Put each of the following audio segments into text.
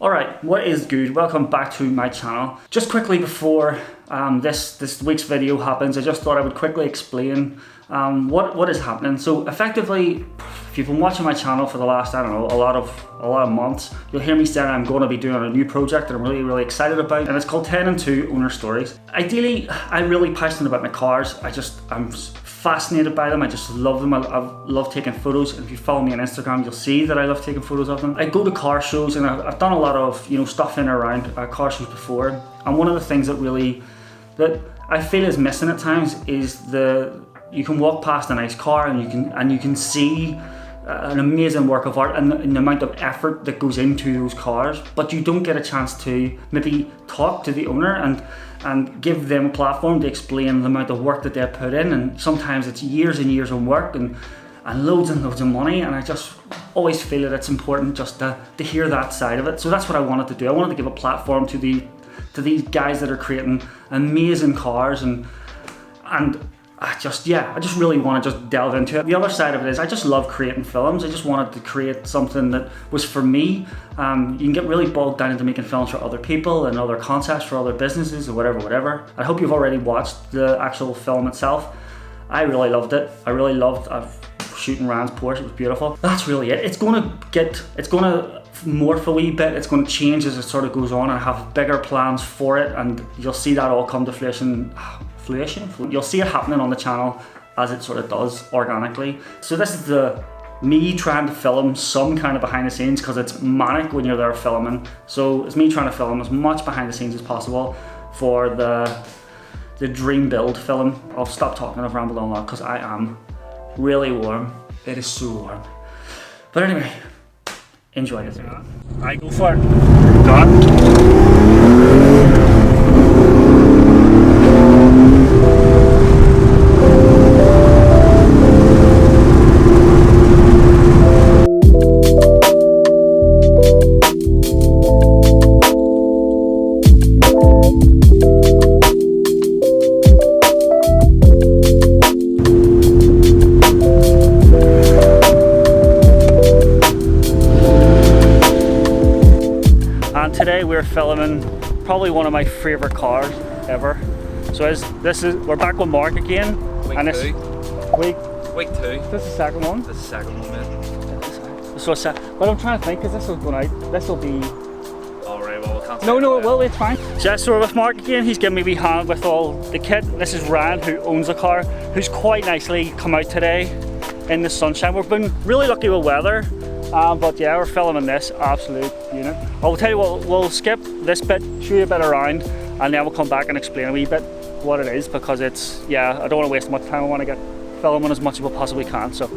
Alright, what is good? Welcome back to my channel. Just quickly before this week's video happens, I just thought I would quickly explain what is happening. So effectively, if you've been watching my channel for the last, I don't know, a lot of months, you'll hear me saying I'm going to be doing a new project that I'm really excited about, and it's called 10 and 2 Owner Stories. Ideally, I'm really passionate about my cars. I'm fascinated by them. I just love them. I love taking photos. And if you follow me on Instagram, you'll see that I love taking photos of them. I go to car shows, and I've done a lot of stuff in and around car shows before. And one of the things that I feel is missing at times is you can walk past a nice car and you can see an amazing work of art and the amount of effort that goes into those cars, but you don't get a chance to maybe talk to the owner and give them a platform to explain the amount of work that they put in. And sometimes it's years and years of work and loads of money, and I just always feel that it's important just to hear that side of it. So that's what I wanted to do. I wanted to give a platform to these guys that are creating amazing cars, and I just really want to just delve into it. The other side of it is I just love creating films. I just wanted to create something that was for me. You can get really bogged down into making films for other people and other concepts for other businesses or whatever. I hope you've already watched the actual film itself. I really loved it. I really loved shooting Rand's Porsche. It was beautiful. That's really it. It's going to morph a wee bit. It's going to change as it sort of goes on, and I have bigger plans for it, and you'll see that all come to fruition. You'll see it happening on the channel as it sort of does organically. So this is me trying to film some kind of behind the scenes, because it's manic when you're there filming. So it's me trying to film as much behind the scenes as possible for the dream build film. I'll stop talking, I've rambled on a lot because I am really warm. It is so warm. But anyway, enjoy it. I go for it. Got it. Today we're filming probably one of my favourite cars ever. So we're back with Mark again. Week 2. Week 2. This is the second one? This is the second one, man. So but I'm trying to think, because this will go out. This will be... Alright, well we can't... No, it will, it's fine. So we're with Mark again. He's giving me a wee hand with all the kit. This is Rand, who owns the car, who's quite nicely come out today in the sunshine. We've been really lucky with weather. But yeah, we're filming this absolute unit. I'll tell you what, we'll skip this bit, show you a bit around, and then we'll come back and explain a wee bit what it is, because I don't want to waste much time. I want to get filming as much as we possibly can. So.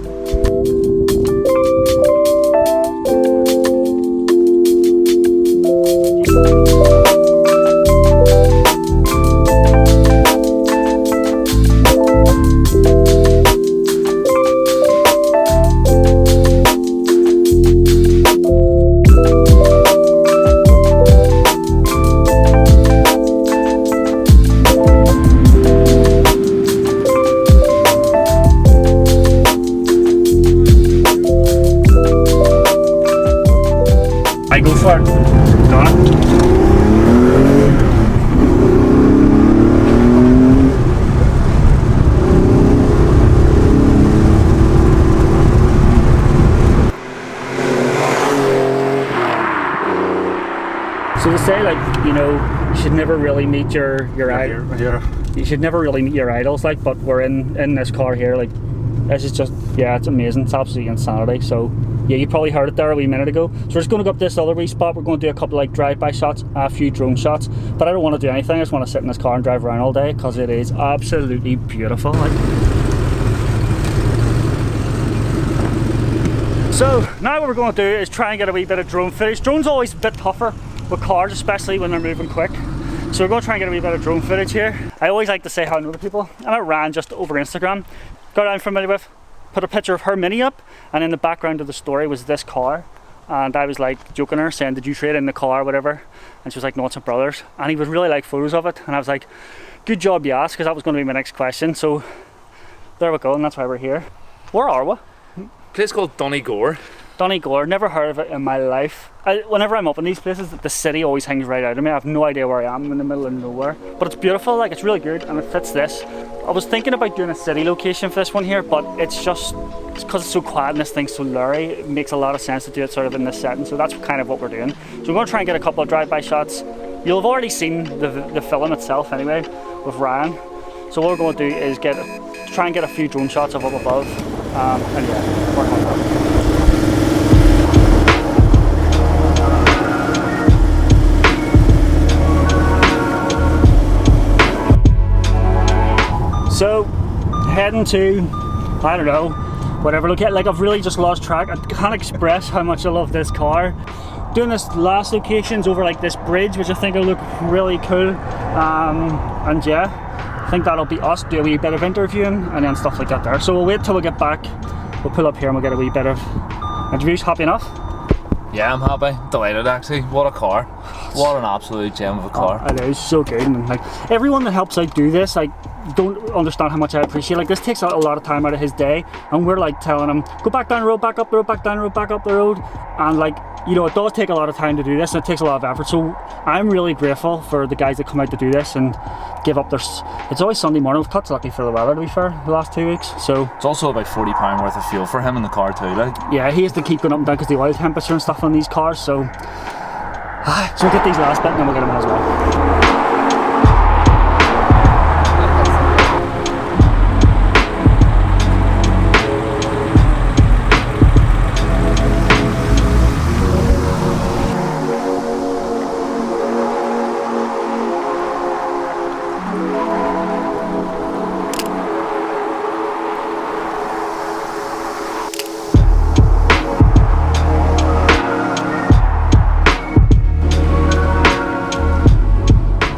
I go for it. Got it. So to say, you should never really meet your idol. You should never really meet your idols, but we're in this car here. This is just, it's amazing. It's absolutely insanity. So yeah, you probably heard it there a wee minute ago. So we're just going to go up this other wee spot. We're going to do a couple drive-by shots, a few drone shots, but I don't want to do anything. I just want to sit in this car and drive around all day, because it is absolutely beautiful. So now what we're going to do is try and get a wee bit of drone footage. Drone's always a bit tougher with cars, especially when they're moving quick. So we're going to try and get a wee bit of drone footage here. I always like to say hi to other people. I met Rand just over Instagram. Got I'm familiar with. Put a picture of her Mini up, and in the background of the story was this car, and I was joking her, saying, did you trade in the car or whatever? And she was like, no, it's my brother's. And he would really like photos of it, and I was like, good job you asked, because that was going to be my next question. So there we go, and that's why we're here. Where are we? A place called Donegal. Donegal, never heard of it in my life. Whenever I'm up in these places, the city always hangs right out of me. I have no idea where I am. I'm in the middle of nowhere. But it's beautiful, like it's really good and it fits this. I was thinking about doing a city location for this one here, but it's because it's so quiet and this thing's so blurry, it makes a lot of sense to do it sort of in this setting. So that's kind of what we're doing. So we're going to try and get a couple of drive-by shots. You'll have already seen the film itself anyway with Ryan. So what we're going to do is try and get a few drone shots of up above. And yeah, work on that. So, heading to, I don't know, whatever, look at, like I've really just lost track. I can't express how much I love this car. Doing this last location's over like this bridge, which I think will look really cool. And yeah, I think that'll be us, do a wee bit of interviewing and then stuff like that there. So we'll wait till we get back, we'll pull up here and we'll get a wee bit of interviews. Happy enough? Yeah, I'm happy. Delighted actually. What a car. What an absolute gem of a car. Oh, it is so good, and like everyone that helps out do this, like don't understand how much I appreciate. Like this takes a lot of time out of his day, and we're like telling him go back down the road, back up the road, back down the road, back up the road, and like, you know, it does take a lot of time to do this and it takes a lot of effort. So I'm really grateful for the guys that come out to do this and give up their, it's always Sunday morning. We've cut lucky for the weather, to be fair, the last 2 weeks. So it's also about £40 worth of fuel for him in the car too, like. Yeah, he has to keep going up and down because the oil temperature and stuff on these cars. So we'll get these last bit and then we'll get them as well.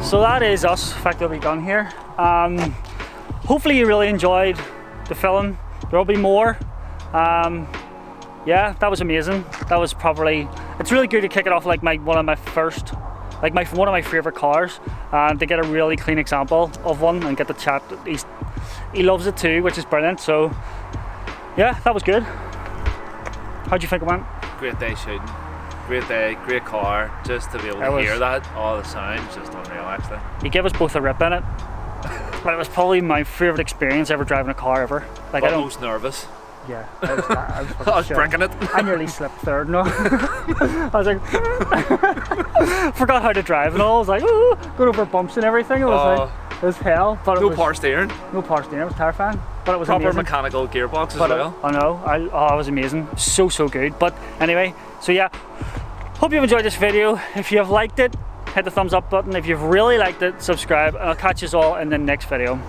So that is us effectively done here. Hopefully you really enjoyed the film. There'll be more. Yeah, that was amazing. That was probably, it's really good to kick it off like one of my favorite cars, and to get a really clean example of one and get the chat. He loves it too, which is brilliant. So yeah, that was good. How'd you think it went? Great day shooting. Great day, great car. Just to be able to hear that, all the sounds, just unreal actually. He gave us both a rip in it. But it was probably my favourite experience ever driving a car ever. Like, I most nervous. Yeah, I was breaking it. I nearly slipped third, no. I was like, forgot how to drive and all. I was like, ooh, going over bumps and everything. It was like, it was hell. But no power steering. No power steering. It was terrifying. But it was proper amazing. Mechanical gearbox as well. I know. It was amazing. So good. But anyway, so yeah. Hope you've enjoyed this video. If you have liked it, hit the thumbs up button. If you've really liked it, subscribe. And I'll catch you all in the next video.